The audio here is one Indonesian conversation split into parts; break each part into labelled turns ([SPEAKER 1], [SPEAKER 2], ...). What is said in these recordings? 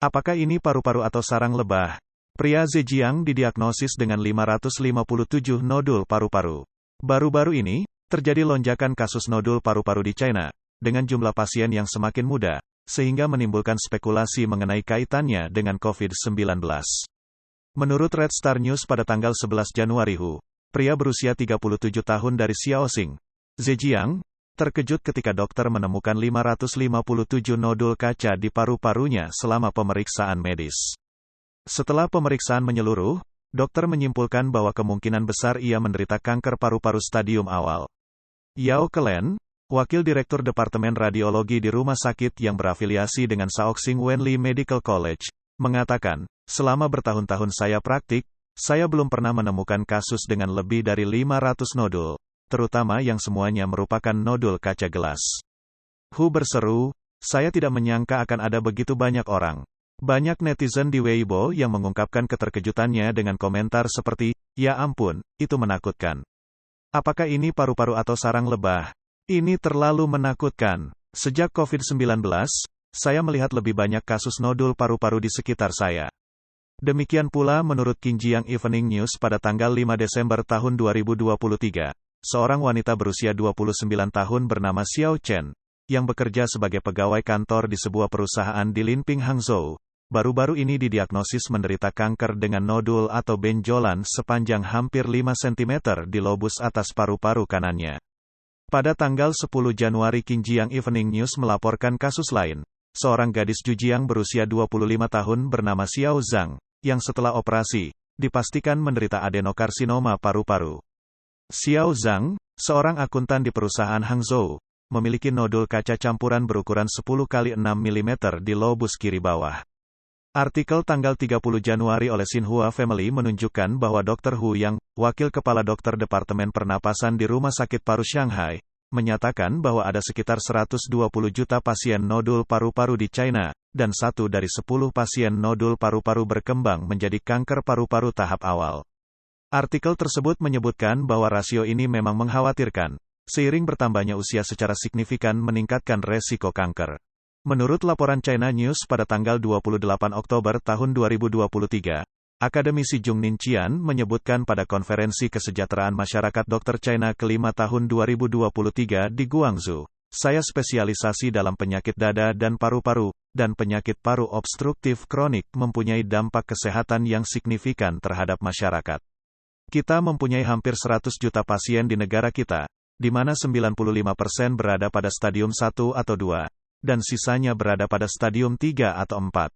[SPEAKER 1] Apakah ini paru-paru atau sarang lebah? Pria Zhejiang didiagnosis dengan 557 nodul paru-paru. Baru-baru ini, terjadi lonjakan kasus nodul paru-paru di China, dengan jumlah pasien yang semakin muda, sehingga menimbulkan spekulasi mengenai kaitannya dengan COVID-19. Menurut Red Star News pada tanggal 11 Januari, pria berusia 37 tahun dari Xiaoxing, Zhejiang, terkejut ketika dokter menemukan 557 nodul kaca di paru-parunya selama pemeriksaan medis. Setelah pemeriksaan menyeluruh, dokter menyimpulkan bahwa kemungkinan besar ia menderita kanker paru-paru stadium awal. Yao Kelen, wakil direktur Departemen Radiologi di rumah sakit yang berafiliasi dengan Shaoxing Wenli Medical College, mengatakan, selama bertahun-tahun saya praktik, saya belum pernah menemukan kasus dengan lebih dari 500 nodul, terutama yang semuanya merupakan nodul kaca gelas. Hu berseru, saya tidak menyangka akan ada begitu banyak orang. Banyak netizen di Weibo yang mengungkapkan keterkejutannya dengan komentar seperti, ya ampun, itu menakutkan. Apakah ini paru-paru atau sarang lebah? Ini terlalu menakutkan. Sejak COVID-19, saya melihat lebih banyak kasus nodul paru-paru di sekitar saya. Demikian pula menurut Xinjiang Evening News pada tanggal 5 Desember tahun 2023. Seorang wanita berusia 29 tahun bernama Xiao Chen, yang bekerja sebagai pegawai kantor di sebuah perusahaan di Linping, Hangzhou, baru-baru ini didiagnosis menderita kanker dengan nodul atau benjolan sepanjang hampir 5 cm di lobus atas paru-paru kanannya. Pada tanggal 10 Januari Xinjiang Evening News melaporkan kasus lain, seorang gadis Zhejiang berusia 25 tahun bernama Xiao Zhang, yang setelah operasi, dipastikan menderita adenokarsinoma paru-paru. Xiao Zhang, seorang akuntan di perusahaan Hangzhou, memiliki nodul kaca campuran berukuran 10 x 6 mm di lobus kiri bawah. Artikel tanggal 30 Januari oleh Xinhua Family menunjukkan bahwa Dr. Hu Yang, wakil kepala dokter Departemen Pernapasan di Rumah Sakit Paru Shanghai, menyatakan bahwa ada sekitar 120 juta pasien nodul paru-paru di China, dan 1 dari 10 pasien nodul paru-paru berkembang menjadi kanker paru-paru tahap awal. Artikel tersebut menyebutkan bahwa rasio ini memang mengkhawatirkan, seiring bertambahnya usia secara signifikan meningkatkan resiko kanker. Menurut laporan China News pada tanggal 28 Oktober tahun 2023, akademisi Zhong Ninqian menyebutkan pada konferensi kesejahteraan masyarakat Dokter China kelima tahun 2023 di Guangzhou, saya spesialisasi dalam penyakit dada dan paru-paru, dan penyakit paru obstruktif kronik mempunyai dampak kesehatan yang signifikan terhadap masyarakat. Kita mempunyai hampir 100 juta pasien di negara kita, di mana 95% berada pada stadium 1 atau 2, dan sisanya berada pada stadium 3 atau 4.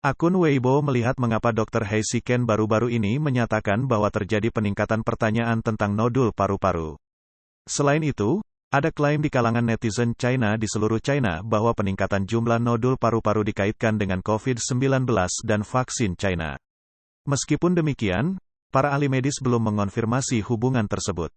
[SPEAKER 1] Akun Weibo melihat mengapa Dr. He Xiken baru-baru ini menyatakan bahwa terjadi peningkatan pertanyaan tentang nodul paru-paru. Selain itu, ada klaim di kalangan netizen China di seluruh China bahwa peningkatan jumlah nodul paru-paru dikaitkan dengan COVID-19 dan vaksin China. Meskipun demikian, para ahli medis belum mengonfirmasi hubungan tersebut.